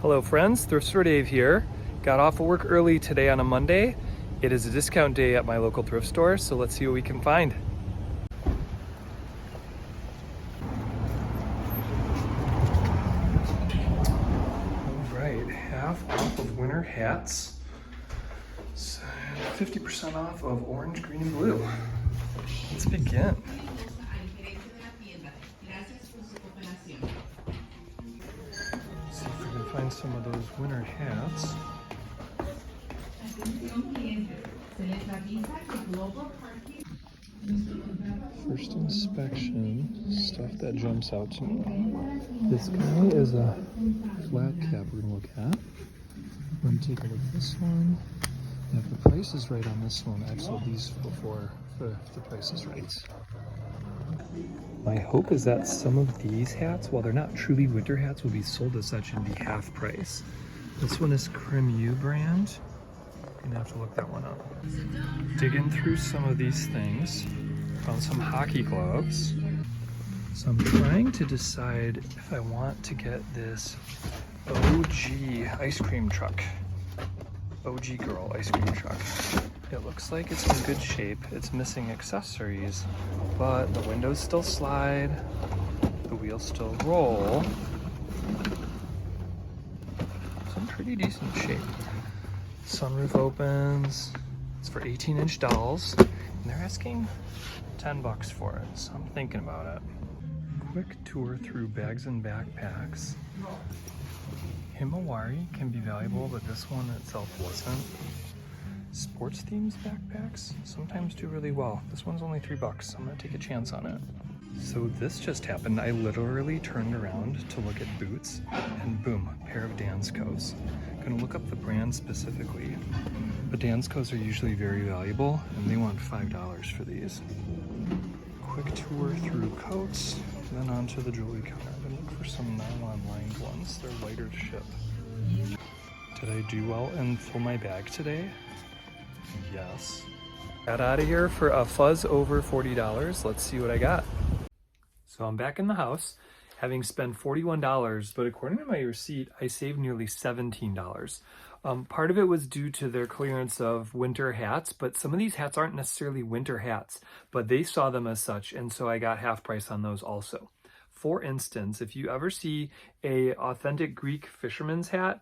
Hello friends, Thrift Store Dave here. Got off of work early today on a Monday. It is a discount day at my local thrift store, so let's see what we can find. All right, half off of winter hats. 50% off of orange, green, and blue. Let's begin. See if we can find some of those winter hats. First inspection, stuff that jumps out to me. This guy is a flat cap we're gonna look at. We're gonna take a look at this one. And if the price is right on this one, I've sold these before if the price is right. My hope is that some of these hats, while they're not truly winter hats, will be sold as such and be half price. This one is Cremu brand. I'm gonna have to look that one up. Digging through some of these things, found some hockey gloves. So I'm trying to decide if I want to get this OG ice cream truck. OG Girl ice cream truck. It looks like it's in good shape. It's missing accessories, but the windows still slide, the wheels still roll. It's in pretty decent shape. Sunroof opens. It's for 18-inch dolls, and they're asking $10 for it, so I'm thinking about it. Quick tour through bags and backpacks. Himawari can be valuable, but this one itself wasn't. Sports themes backpacks sometimes do really well. This one's only $3, so I'm gonna take a chance on it. So this just happened. I literally turned around to look at boots, and boom, a pair of Danskos. Gonna look up the brand specifically, but Danskos are usually very valuable, and they want $5 for these. Quick tour through coats, then onto the jewelry counter. I'm gonna look for some nylon lined ones. They're lighter to ship. Did I do well and fill my bag today? Yes. Got out of here for a fuzz over $40. Let's see what I got. So I'm back in the house, having spent $41, but according to my receipt, I saved nearly $17. Part of it was due to their clearance of winter hats, but some of these hats aren't necessarily winter hats, but they saw them as such, and so I got half price on those also. For instance, if you ever see a authentic Greek fisherman's hat,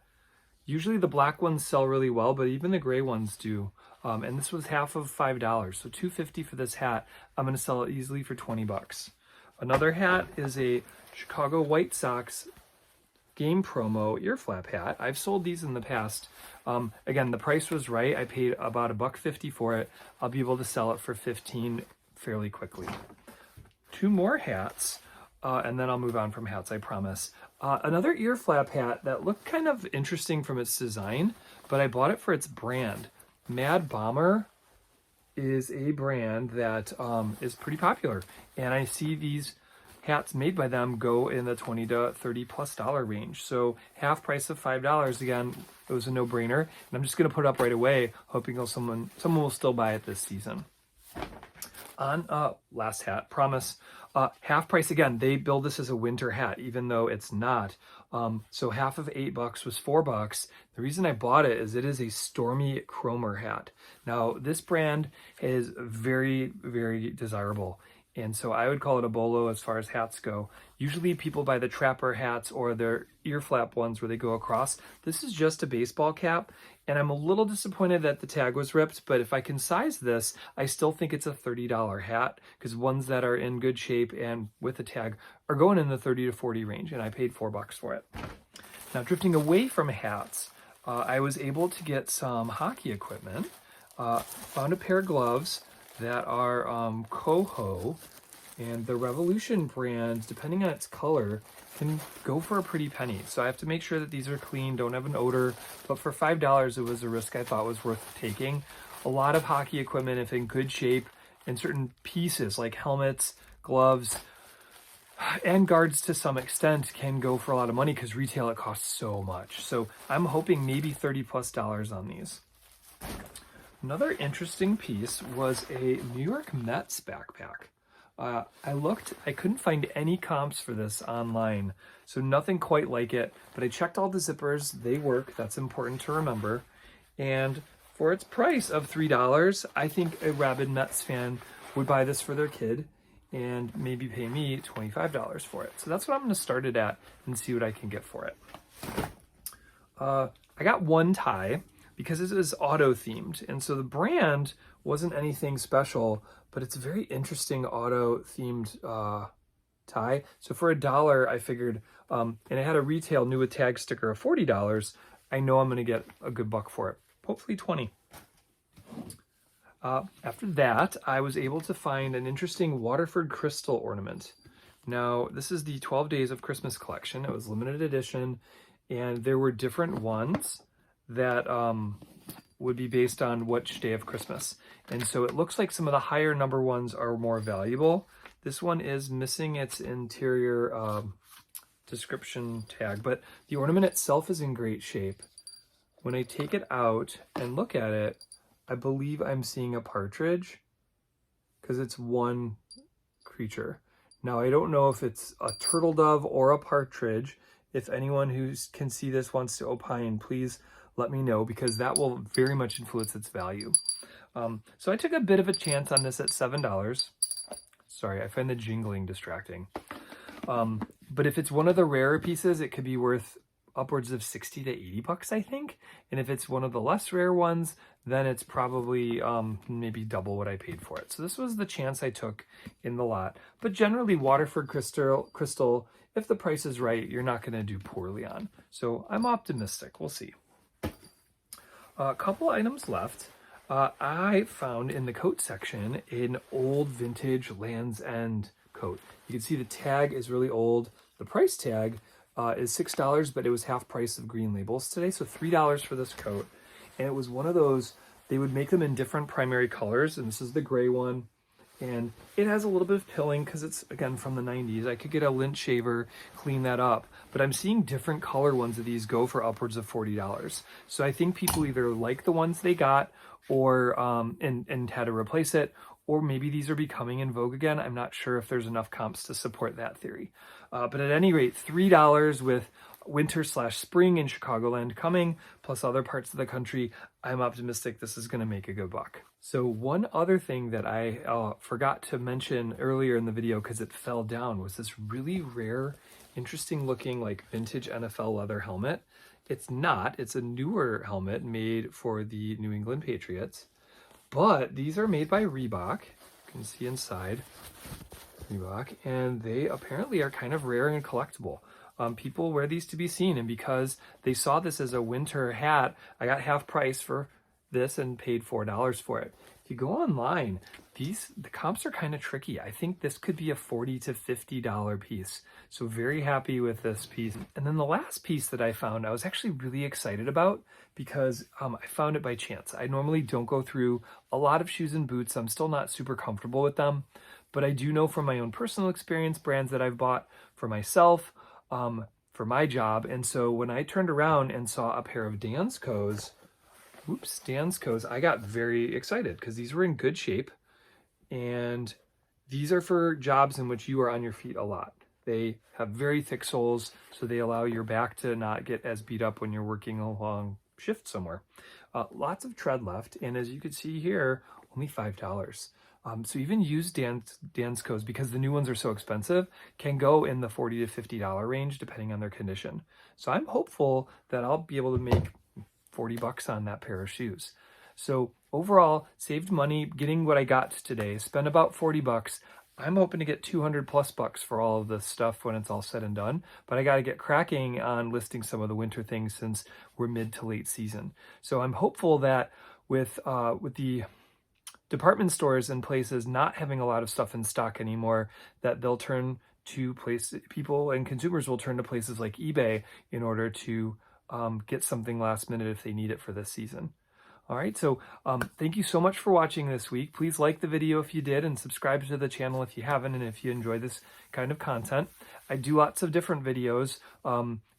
usually the black ones sell really well, but even the gray ones do. And this was half of $5, so $2.50 for this hat. I'm gonna sell it easily for $20. Another hat is a Chicago whitesox game promo ear flap hat. I've sold these in the past. Again, the price was right. I paid about $1.50 for it. I'll be able to sell it for $15 fairly quickly. Two more hats, and then I'll move on from hats, I promise. Another ear flap hat that looked kind of interesting from its design, but I bought it for its brand. Mad Bomber is a brand that is pretty popular, and I see these hats made by them go in the $20 to $30+ range. So half price of $5, again, it was a no-brainer, and I'm just gonna put it up right away, hoping someone will still buy it this season. On last hat, promise, half price again. They build this as a winter hat, even though it's not. So half of $8 was $4. The reason I bought it is it is a Stormy Cromer hat. Now this brand is very, very desirable. And so I would call it a bolo as far as hats go. Usually people buy the trapper hats or their ear flap ones where they go across. This is just a baseball cap, and I'm a little disappointed that the tag was ripped, but if I can size this, I still think it's a $30 hat, because ones that are in good shape and with a tag are going in the $30 to $40 range, and I paid $4 for it. Now, drifting away from hats, I was able to get some hockey equipment. Found a pair of gloves that are koho, and the Revolution brand, depending on its color, can go for a pretty penny. So I have to make sure that these are clean, don't have an odor, but for $5 it was a risk I thought was worth taking. A lot of hockey equipment, if in good shape, in certain pieces like helmets, gloves, and guards to some extent, can go for a lot of money because retail it costs so much. So I'm hoping maybe $30+ on these. Another interesting piece was a New York Mets backpack. I looked, I couldn't find any comps for this online, so nothing quite like it, but I checked all the zippers. They work. That's important to remember. And for its price of $3, I think a rabid Mets fan would buy this for their kid and maybe pay me $25 for it. So that's what I'm going to start it at and see what I can get for it. I got one tie because it is auto themed, and so the brand wasn't anything special, but it's a very interesting auto themed tie. So for $1, I figured, and it had a retail new with tag sticker of $40. I know I'm going to get a good buck for it, hopefully 20. After that, I was able to find an interesting Waterford crystal ornament. Now, this is the 12 Days of Christmas collection. It was limited edition, and there were different ones that would be based on which day of Christmas. And so it looks like some of the higher number ones are more valuable. This one is missing its interior description tag, but the ornament itself is in great shape. When I take it out and look at it, I believe I'm seeing a partridge because it's one creature. Now, I don't know if it's a turtle dove or a partridge. If anyone who can see this wants to opine, please let me know, because that will very much influence its value. So I took a bit of a chance on this at $7. Sorry, I find the jingling distracting. But if it's one of the rarer pieces, it could be worth upwards of 60 to 80 bucks, I think. And if it's one of the less rare ones, then it's probably maybe double what I paid for it. So this was the chance I took in the lot. But generally, Waterford crystal, if the price is right, you're not going to do poorly on. So I'm optimistic. We'll see. A couple items left. I found in the coat section an old vintage Landsend coat. You can see the tag is really old. The price tag is $6, but it was half price of green labels today. So $3 for this coat. And it was one of those, they would make them in different primary colors. And this is the gray one. And it has a little bit of pilling because it's, again, from the 90s. I could get a lint shaver, clean that up. But I'm seeing different color ones of these go for upwards of $40. So I think people either like the ones they got or and had to replace it, or maybe these are becoming in vogue again. I'm not sure if there's enough comps to support that theory. But at any rate, $3 with winter/spring in Chicagoland coming, plus other parts of the country, I'm optimistic this is going to make a good buck. So one other thing that I forgot to mention earlier in the video because it fell down was this really rare, interesting looking like vintage NFL leather helmet. It's not, it's a newer helmet made for the New England Patriots, but these are made by Reebok. You can see inside Reebok, and they apparently are kind of rare and collectible. People wear these to be seen, and because they saw this as a winter hat, I got half price for this and paid $4 for it. If you go online, the comps are kind of tricky. I think this could be a $40 to $50 piece. So very happy with this piece. And then the last piece that I found, I was actually really excited about because I found it by chance. I normally don't go through a lot of shoes and boots. I'm still not super comfortable with them, but I do know from my own personal experience, brands that I've bought for myself, for my job. And so when I turned around and saw a pair of Danskos, I got very excited because these were in good shape. And these are for jobs in which you are on your feet a lot. They have very thick soles, so they allow your back to not get as beat up when you're working a long shift somewhere. Lots of tread left, and as you can see here, only $5. So even used Danskos, because the new ones are so expensive, can go in the $40 to $50 range depending on their condition. So I'm hopeful that I'll be able to make 40 bucks on that pair of shoes. So overall, saved money getting what I got today, spent about 40 bucks. I'm hoping to get 200 plus bucks for all of this stuff when it's all said and done, but I got to get cracking on listing some of the winter things since we're mid to late season. So I'm hopeful that with the department stores and places not having a lot of stuff in stock anymore, that they'll turn to people and consumers will turn to places like eBay in order to get something last minute if they need it for this season. All right, so thank you so much for watching this week. Please like the video if you did and subscribe to the channel if you haven't and if you enjoy this kind of content. I do lots of different videos,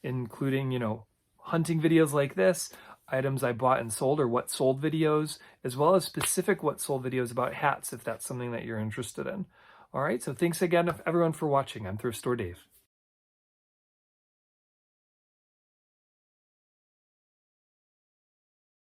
including, hunting videos like this, items I bought and sold or what sold videos, as well as specific what sold videos about hats if that's something that you're interested in. All right, so thanks again everyone for watching. I'm Thrift Store Dave.